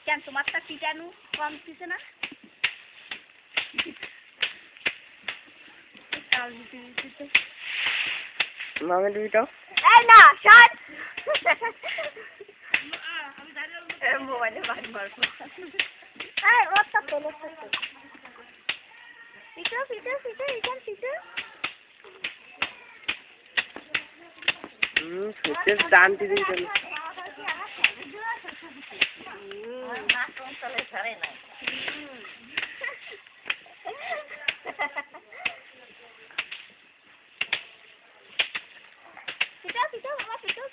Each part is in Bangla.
কেন তোমারটা টিটানু কম দিছে না? কাল দিতে মামা দুইটা এই না শাট মোবাইলে বাজ মারবো এই ওটা তোলো পিটো ইখান পিটো সুতে শান্তি দিন চল না কোন চলে ছাড়ে না পিটো মামা পিটো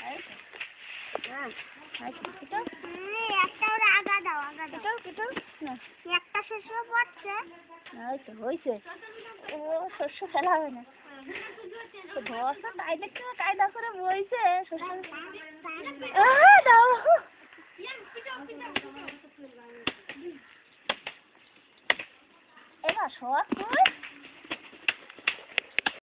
এই তো একটা শস্য পড়ছে হয়েছে ও শস্য ফেলা হবে না ধসা তাই দেখতে কায়দা করে বইছে শস্য এবার সব